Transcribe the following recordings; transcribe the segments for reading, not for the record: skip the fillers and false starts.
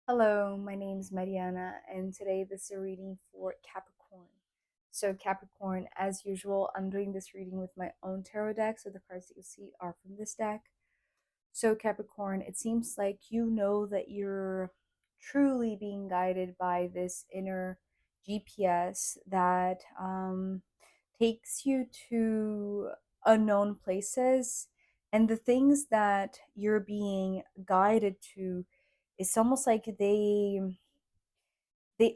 Hello, my name is Mariana, and today this is a reading for Capricorn. So, Capricorn, as usual, I'm doing this reading with my own tarot deck, so the cards that you see are from this deck. So, Capricorn, it seems like you know that you're truly being guided by this inner GPS that takes you to unknown places, and the things that you're being guided to, it's almost like they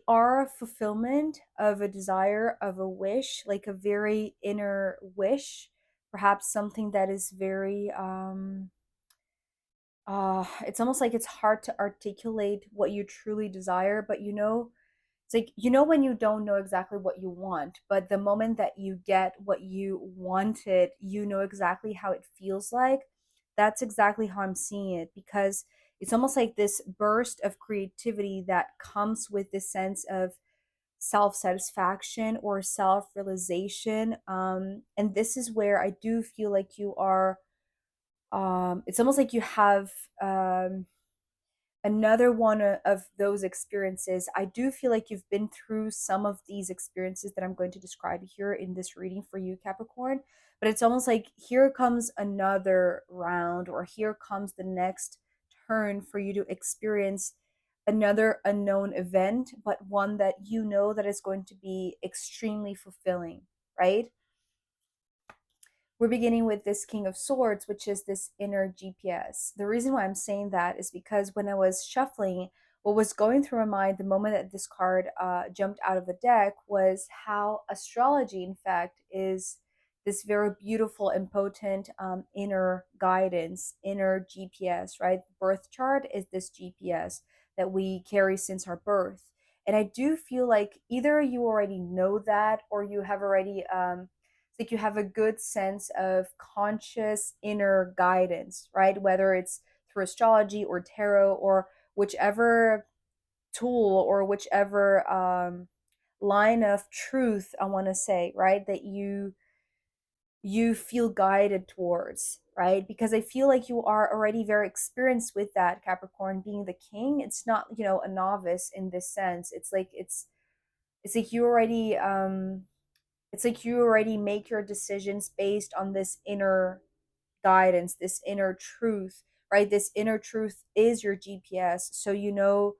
are a fulfillment of a desire, of a wish, like a very inner wish, perhaps something that is very it's almost like it's hard to articulate what you truly desire, but it's like when you don't know exactly what you want, but the moment that you get what you wanted, you know exactly how it feels like. That's exactly how I'm seeing it, because it's almost like this burst of creativity that comes with this sense of self satisfaction or self realization. And this is where I do feel like you are. It's almost like you have another one of those experiences. I do feel like you've been through some of these experiences that I'm going to describe here in this reading for you, Capricorn. But it's almost like here comes another round, or here comes the next turn for you to experience another unknown event, but one that you know that is going to be extremely fulfilling, right? We're beginning with this King of Swords, which is this inner GPS. The reason why I'm saying that is because when I was shuffling, what was going through my mind the moment that this card jumped out of the deck was how astrology, in fact, is this very beautiful and potent inner guidance, inner GPS, right? Birth chart is this GPS that we carry since our birth. And I do feel like either you already know that, or you have already like you have a good sense of conscious inner guidance, right? Whether it's through astrology or tarot or whichever tool or whichever line of truth, I want to say, right, that you feel guided towards, right? Because I feel like you are already very experienced with that, Capricorn, being the king. It's not, a novice in this sense. It's like you already make your decisions based on this inner guidance, this inner truth, right? This inner truth is your GPS. So you know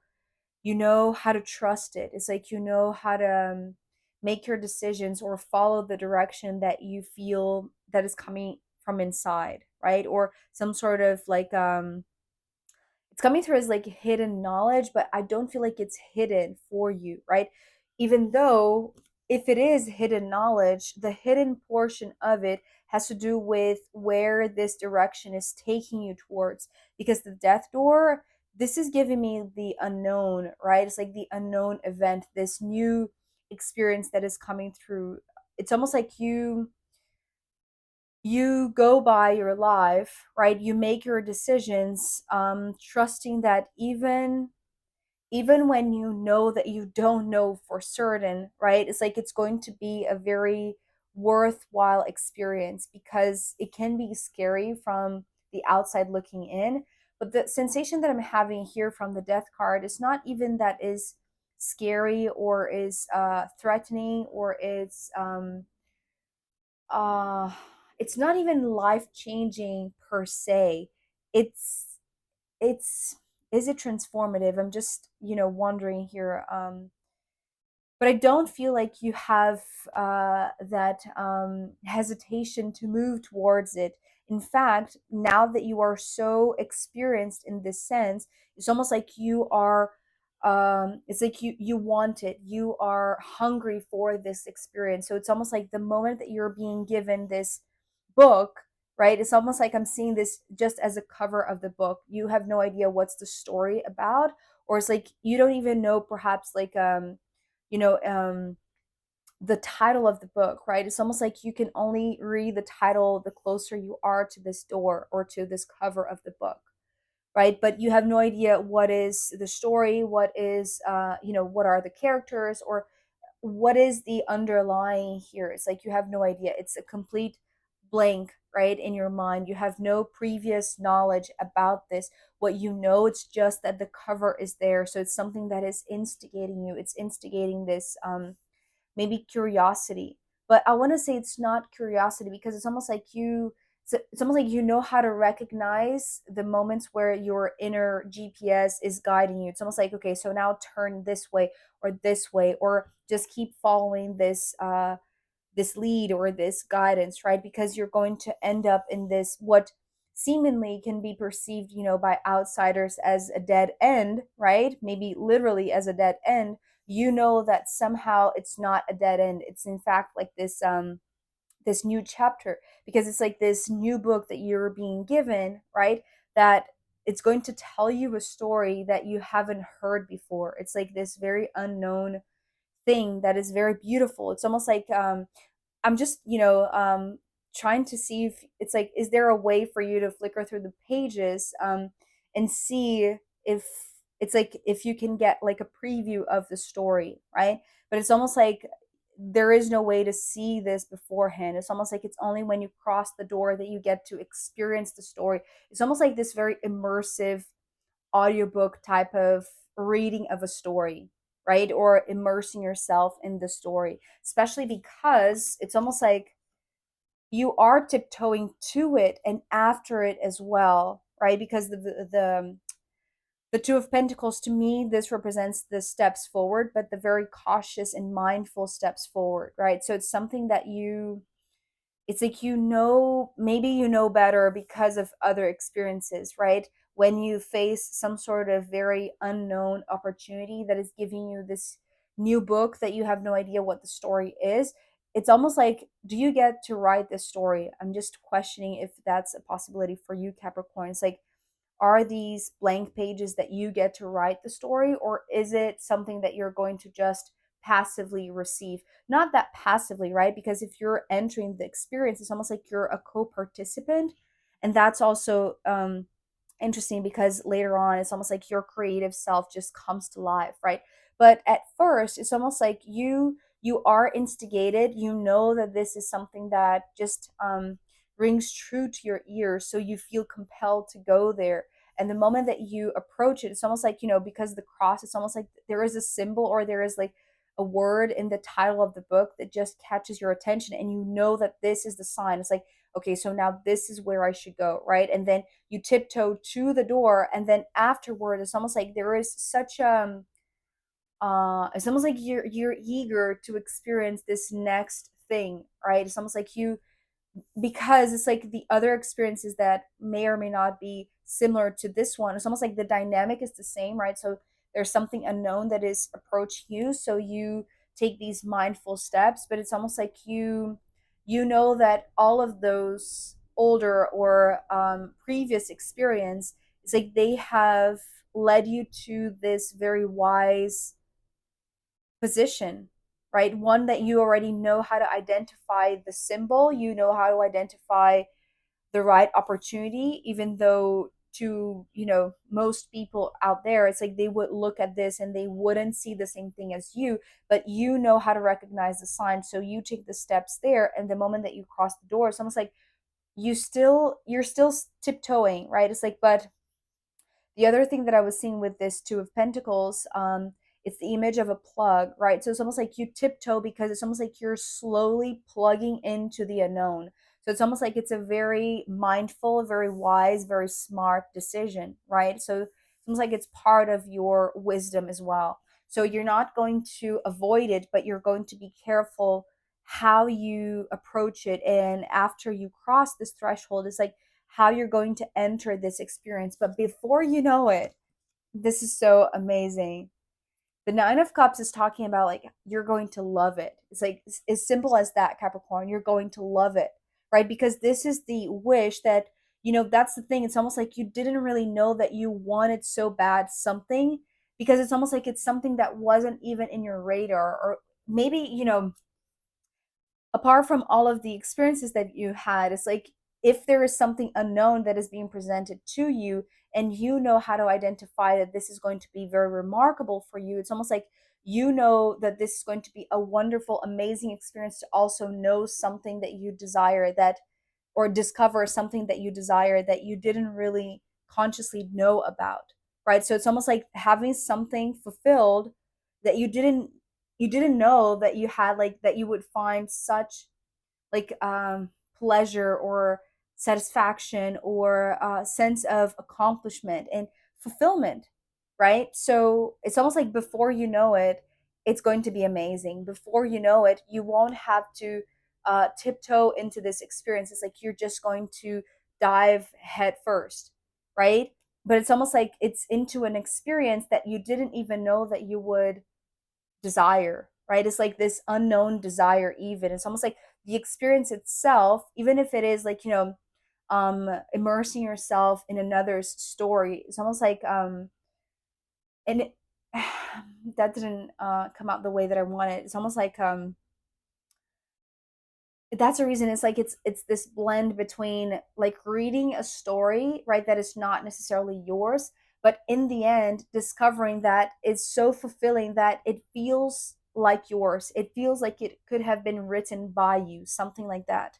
how to trust it. It's like you know how to make your decisions or follow the direction that you feel that is coming from inside, right? Or some sort of like it's coming through as like hidden knowledge, but I don't feel like it's hidden for you, right? Even though if it is hidden knowledge, the hidden portion of it has to do with where this direction is taking you towards. Because the death door, this is giving me the unknown, right? It's like the unknown event, this new experience that is coming through. It's almost like you go by your life, right? You make your decisions, trusting that even when you know that you don't know for certain, right? It's like it's going to be a very worthwhile experience, because it can be scary from the outside looking in. But the sensation that I'm having here from the death card is not even that is scary or is threatening, or uh it's not even life changing per se. It's it's is it transformative? I'm just wondering here. But I don't feel like you have that hesitation to move towards it. In fact, now that you are so experienced in this sense, it's almost like you are. It's like you want it. You are hungry for this experience. So it's almost like the moment that you're being given this book, right? It's almost like I'm seeing this just as a cover of the book. You have no idea what's the story about, or it's like you don't even know, perhaps, like you know um the title of the book, right? It's almost like you can only read the title the closer you are to this door or to this cover of the book, right? But you have no idea what is the story, what is what are the characters, or what is the underlying here. It's like you have no idea. It's a complete blank, right, in your mind. You have no previous knowledge about this. What you know, it's just that the cover is there. So it's something that is instigating you. It's instigating this maybe curiosity. But I want to say it's not curiosity, because it's almost like it's almost like you know how to recognize the moments where your inner GPS is guiding you. It's almost like, okay, so now turn this way, or just keep following this lead or this guidance, right? Because you're going to end up in this, what seemingly can be perceived, by outsiders as a dead end, right? Maybe literally as a dead end. That somehow it's not a dead end. It's in fact like this new chapter, because it's like this new book that you're being given, right? That it's going to tell you a story that you haven't heard before. It's like this very unknown thing that is very beautiful. It's almost like I'm just, trying to see if it's like, is there a way for you to flicker through the pages, and see if it's like, if you can get like a preview of the story, right? But it's almost like there is no way to see this beforehand. It's almost like it's only when you cross the door that you get to experience the story. It's almost like this very immersive audiobook type of reading of a story, right? Or immersing yourself in the story, especially because it's almost like you are tiptoeing to it and after it as well, right? Because the Two of Pentacles, to me, this represents the steps forward, but the very cautious and mindful steps forward, right? So it's something that it's like, maybe you know better because of other experiences, right? When you face some sort of very unknown opportunity that is giving you this new book that you have no idea what the story is, it's almost like, do you get to write this story? I'm just questioning if that's a possibility for you, Capricorn. It's like, are these blank pages that you get to write the story, or is it something that you're going to just passively receive? Not that passively, right? Because if you're entering the experience, it's almost like you're a co-participant. And that's also interesting, because later on it's almost like your creative self just comes to life, right? But at first it's almost like you are instigated. You know that this is something that just rings true to your ears, so you feel compelled to go there. And the moment that you approach it, it's almost like, because the cross, it's almost like there is a symbol, or there is like a word in the title of the book that just catches your attention, and you know that this is the sign. It's like, okay, so now this is where I should go, right? And then you tiptoe to the door, and then afterward it's almost like there is such it's almost like you're eager to experience this next thing, right? It's almost like because it's like the other experiences that may or may not be similar to this one, it's almost like the dynamic is the same, right? So there's something unknown that is approaching you, so you take these mindful steps. But it's almost like you know that all of those older or previous experience, it's like they have led you to this very wise position, right? One that you already know how to identify the symbol, you know how to identify the right opportunity, even though to, most people out there, it's like they would look at this and they wouldn't see the same thing as you, but you know how to recognize the signs. So you take the steps there, and the moment that you cross the door, it's almost like you're still tiptoeing, right? It's like, but the other thing that I was seeing with this Two of Pentacles, it's the image of a plug, right? So it's almost like you tiptoe, because it's almost like you're slowly plugging into the unknown. So it's almost like it's a very mindful, very wise, very smart decision, right? So it's almost like it's part of your wisdom as well. So you're not going to avoid it, but you're going to be careful how you approach it. And after you cross this threshold, it's like how you're going to enter this experience. But before you know it, this is so amazing. The Nine of Cups is talking about like you're going to love it. It's like as simple as that, Capricorn. You're going to love it, right? Because this is the wish that, that's the thing. It's almost like you didn't really know that you wanted so bad something, because it's almost like it's something that wasn't even in your radar. Or maybe, apart from all of the experiences that you had, it's like if there is something unknown that is being presented to you, and you know how to identify that this is going to be very remarkable for you, it's almost like you know that this is going to be a wonderful, amazing experience to also know something that you desire, that or discover something that you desire that you didn't really consciously know about, right? So it's almost like having something fulfilled that you didn't know that you had, like that you would find such like pleasure or satisfaction or sense of accomplishment and fulfillment, right? So it's almost like before you know it, it's going to be amazing. Before you know it, you won't have to tiptoe into this experience. It's like you're just going to dive head first, right? But it's almost like it's into an experience that you didn't even know that you would desire, right? It's like this unknown desire, even. It's almost like the experience itself, even if it is like, immersing yourself in another's story. It's almost like, and it, that didn't come out the way that I wanted. It's almost like, that's the reason. It's like it's this blend between like reading a story, right, that is not necessarily yours, but in the end discovering that it's so fulfilling that it feels like yours. It feels like it could have been written by you, something like that.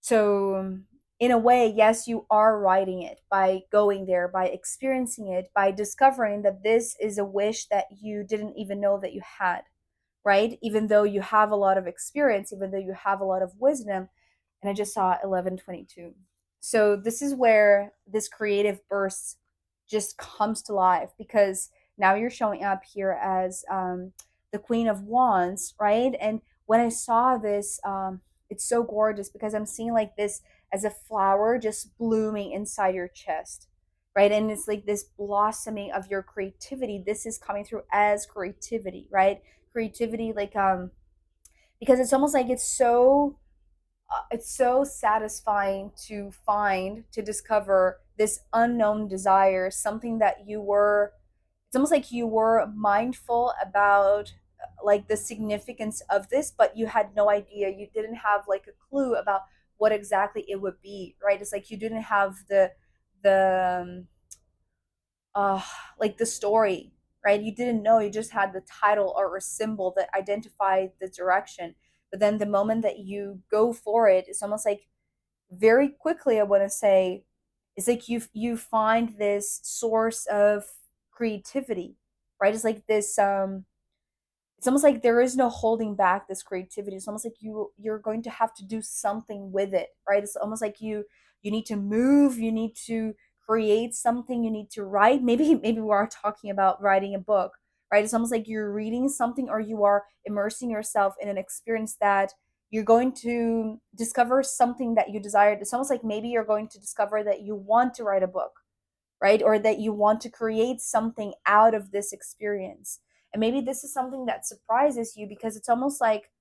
So in a way, yes, you are writing it by going there, by experiencing it, by discovering that this is a wish that you didn't even know that you had, right? Even though you have a lot of experience, even though you have a lot of wisdom. And I just saw 1122. So this is where this creative burst just comes to life, because now you're showing up here as the Queen of Wands, right? And when I saw this, it's so gorgeous because I'm seeing like this as a flower just blooming inside your chest, right? And it's like this blossoming of your creativity. This is coming through as creativity, right? Creativity, like because it's almost like it's so satisfying to find, to discover this unknown desire, something that you were, it's almost like you were mindful about like the significance of this, but you had no idea. You didn't have like a clue about what exactly it would be, right? It's like you didn't have the uh like the story, right? You didn't know. You just had the title or a symbol that identified the direction. But then the moment that you go for it, it's almost like very quickly, I want to say, it's like you find this source of creativity, right? It's like this it's almost like there is no holding back this creativity. It's almost like you're going to have to do something with it, right? It's almost like you need to move, you need to create something, you need to write. Maybe we are talking about writing a book, right? It's almost like you're reading something, or you are immersing yourself in an experience that you're going to discover something that you desired. It's almost like maybe you're going to discover that you want to write a book, right? Or that you want to create something out of this experience. And maybe this is something that surprises you, because it's almost like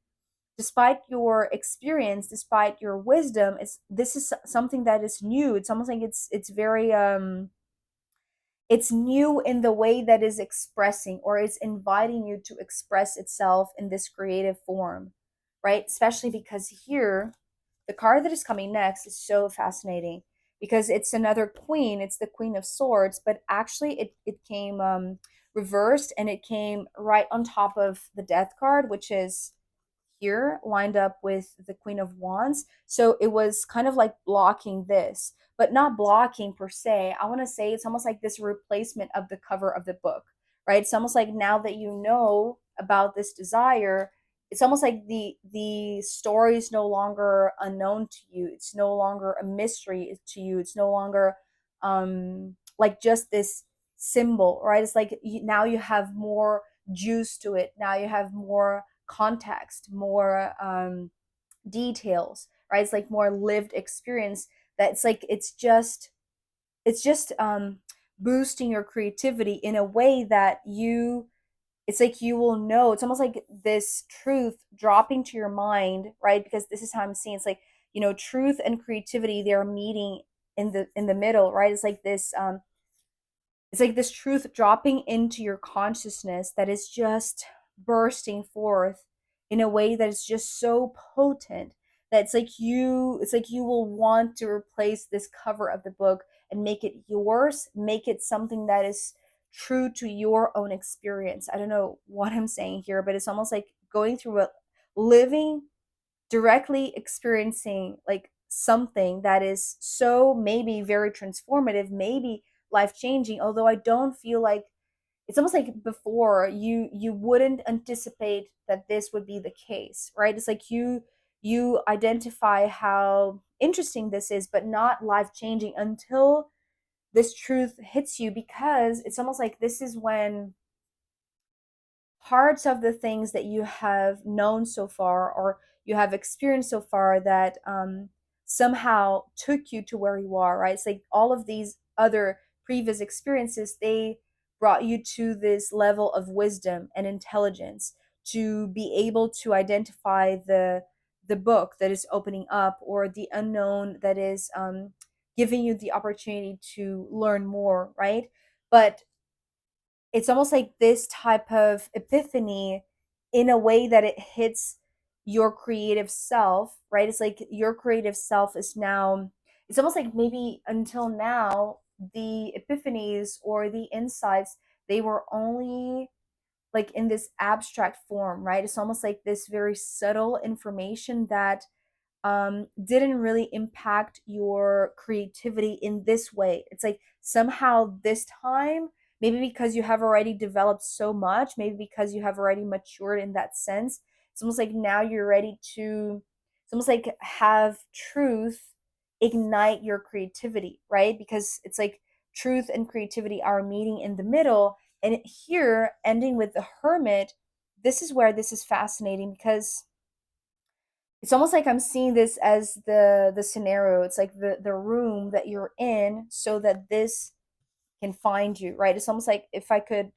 despite your experience, despite your wisdom, it's this is something that is new. It's almost like it's very it's new in the way that is expressing, or it's inviting you to express itself in this creative form, right? Especially because here the card that is coming next is so fascinating, because it's another queen. It's the Queen of Swords, but actually it came reversed, and it came right on top of the Death card, which is here lined up with the Queen of Wands. So it was kind of like blocking this, but not blocking per se. I want to say it's almost like this replacement of the cover of the book, right? It's almost like now that you know about this desire, it's almost like the story is no longer unknown to you. It's no longer a mystery to you. It's no longer like just this symbol, right? It's like now you have more juice to it. Now you have more context, more details, right? It's like more lived experience. That it's like it's just boosting your creativity in a way that you, it's like you will know. It's almost like this truth dropping to your mind, right? Because this is how I'm seeing. It's like, truth and creativity, they're meeting in the middle, right? It's like this truth dropping into your consciousness that is just bursting forth in a way that is just so potent that it's like you will want to replace this cover of the book and make it yours, make it something that is true to your own experience. I don't know what I'm saying here, but it's almost like going through a living, directly experiencing like something that is so maybe very transformative, maybe life changing, although I don't feel like it's almost like before you wouldn't anticipate that this would be the case, right? It's like you identify how interesting this is, but not life changing until this truth hits you, because it's almost like this is when parts of the things that you have known so far or you have experienced so far that somehow took you to where you are, right? It's like all of these other previous experiences, they brought you to this level of wisdom and intelligence to be able to identify the book that is opening up, or the unknown that is giving you the opportunity to learn more, right? But it's almost like this type of epiphany in a way that it hits your creative self, right? It's like your creative self is now, it's almost like maybe until now, the epiphanies or the insights, they were only like in this abstract form, right? It's almost like this very subtle information that didn't really impact your creativity in this way. It's like somehow this time, maybe because you have already developed so much, maybe because you have already matured in that sense, it's almost like now you're ready to, it's almost like have truth ignite your creativity, right? Because it's like truth and creativity are meeting in the middle. And here, ending with the hermit, this is where this is fascinating, because it's almost like I'm seeing this as the scenario. It's like the room that you're in so that this can find you, right? It's almost like if I could,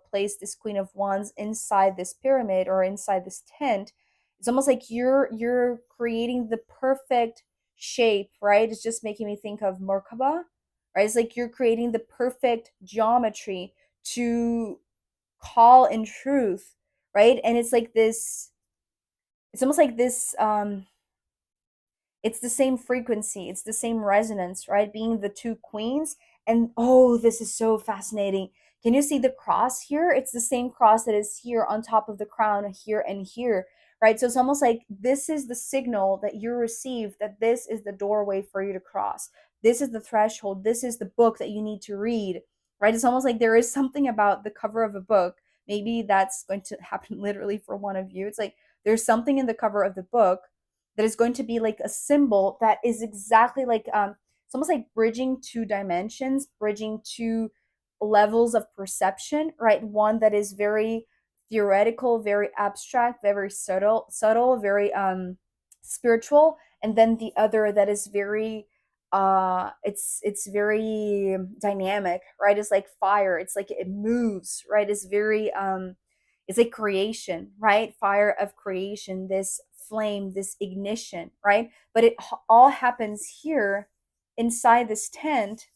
place this Queen of Wands inside this pyramid or inside this tent, it's almost like you're creating the perfect shape, right? It's just making me think of Merkaba, right? It's like you're creating the perfect geometry to call in truth, right? And it's like this, it's almost like this it's the same frequency, it's the same resonance, right? Being the two queens. And oh, this is so fascinating. Can you see the cross here? It's the same cross that is here on top of the crown, here and here, right? So it's almost like this is the signal that you receive, that this is the doorway for you to cross. This is the threshold. This is the book that you need to read, right? It's almost like there is something about the cover of a book. Maybe that's going to happen literally for one of you. It's like there's something in the cover of the book that is going to be like a symbol that is exactly like it's almost like bridging two dimensions, bridging two levels of perception, right? One that is very theoretical, very abstract, very subtle, very spiritual, and then the other that is very it's very dynamic, right? It's like fire, it's like it moves, right? It's very it's like creation, right? Fire of creation, this flame, this ignition, right? But it all happens here inside this tent,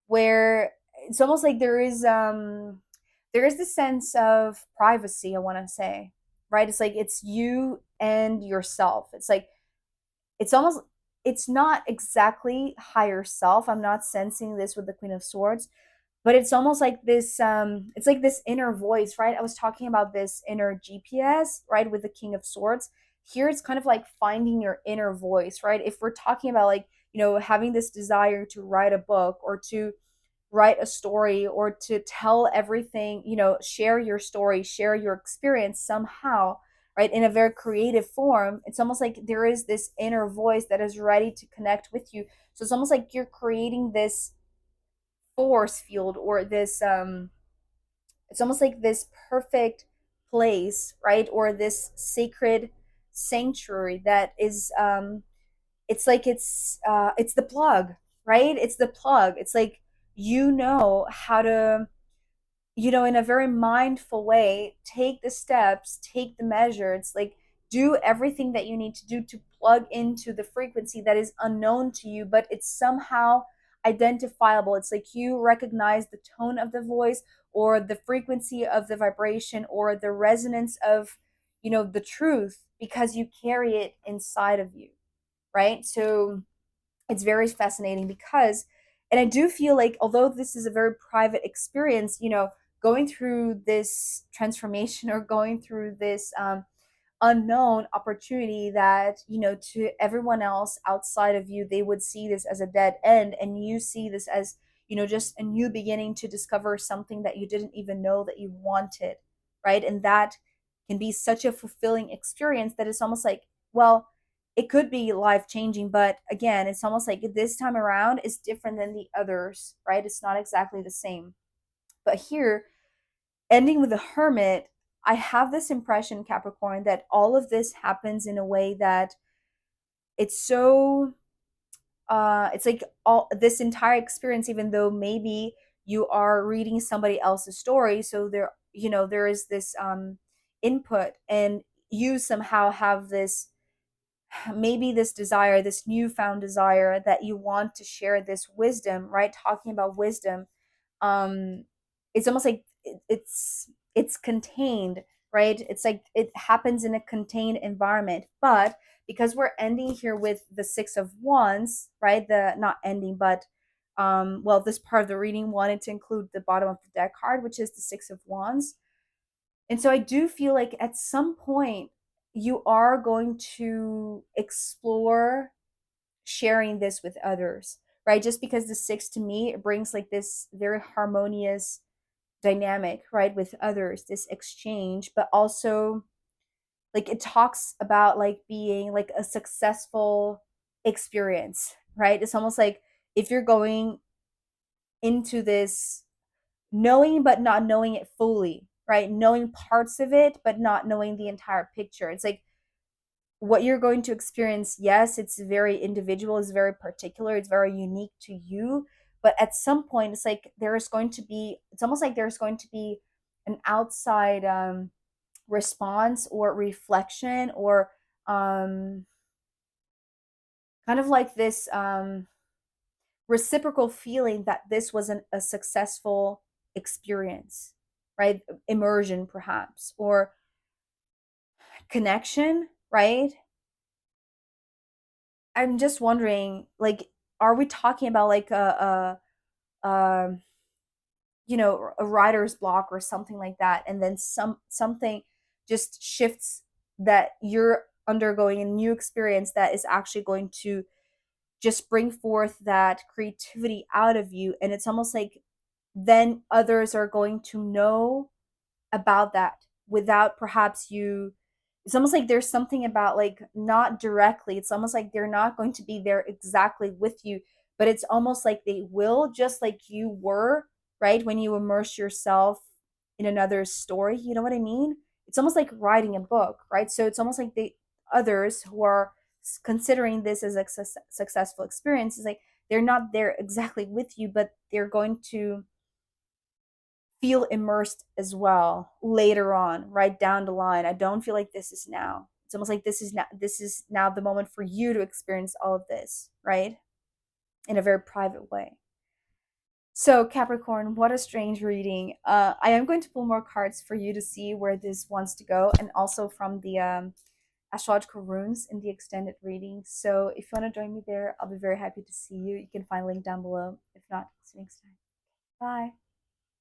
where it's almost like there is this sense of privacy, I want to say, right? It's like it's you and yourself. It's like it's almost, it's not exactly higher self. I'm not sensing this with the Queen of Swords, but it's almost like this it's like this inner voice, right? I was talking about this inner GPS, right, with the King of Swords. Here it's kind of like finding your inner voice, right? If we're talking about like, having this desire to write a book or to write a story or to tell everything, share your story, share your experience somehow, right, in a very creative form, it's almost like there is this inner voice that is ready to connect with you. So it's almost like you're creating this force field, or this it's almost like this perfect place, right, or this sacred sanctuary that is it's like it's the plug, right? It's the plug. It's like how to, in a very mindful way, take the steps, take the measures, like do everything that you need to do to plug into the frequency that is unknown to you, but it's somehow identifiable. It's like you recognize the tone of the voice, or the frequency of the vibration, or the resonance of, the truth, because you carry it inside of you, right? So it's very fascinating because, and I do feel like although this is a very private experience, going through this transformation or going through this unknown opportunity that, to everyone else outside of you, they would see this as a dead end, and you see this as, just a new beginning to discover something that you didn't even know that you wanted, right? And that can be such a fulfilling experience that it's almost like, well, it could be life changing, but again, it's almost like this time around is different than the others, right? It's not exactly the same. But here, ending with the hermit, I have this impression, Capricorn, that all of this happens in a way that it's so it's like all this entire experience, even though maybe you are reading somebody else's story, so there, there is this input, and you somehow have this, maybe this desire, this newfound desire that you want to share this wisdom, right? Talking about wisdom, um it's almost like it's contained, right? It's like it happens in a contained environment. But because we're ending here with the 6 of wands, right? The not ending, but well, this part of the reading wanted to include the bottom of the deck card, which is the 6 of wands. And so I do feel like at some point you are going to explore sharing this with others, right? Just because the 6 to me, it brings like this very harmonious dynamic, right, with others, this exchange, but also like it talks about like being like a successful experience, right? It's almost like if you're going into this knowing but not knowing it fully, right? Knowing parts of it but not knowing the entire picture. It's like what you're going to experience, yes, it's very individual, it's very particular, it's very unique to you. But at some point, it's like there's going to be, it's almost like there's going to be an outside response or reflection, or um, kind of like this reciprocal feeling that this wasn't a successful experience, right? Immersion, perhaps, or connection, right? I'm just wondering, like, are we talking about like a a writer's block or something like that, and then something just shifts, that you're undergoing a new experience that is actually going to just bring forth that creativity out of you, and it's almost like then others are going to know about that without perhaps you, it's almost like there's something about like not directly, it's almost like they're not going to be there exactly with you, but it's almost like they will, just like you were, right, when you immerse yourself in another story, you know what I mean? It's almost like writing a book, right? So it's almost like the others who are considering this as a successful experience is like they're not there exactly with you, but they're going to feel immersed as well later on, right down the line. I don't feel like this is now. It's almost like this is now the moment for you to experience all of this, right? In a very private way. So Capricorn, what a strange reading. I am going to pull more cards for you to see where this wants to go, and also from the astrological runes in the extended reading. So if you want to join me there, I'll be very happy to see you. You can find a link down below. If not, see you next time. Bye.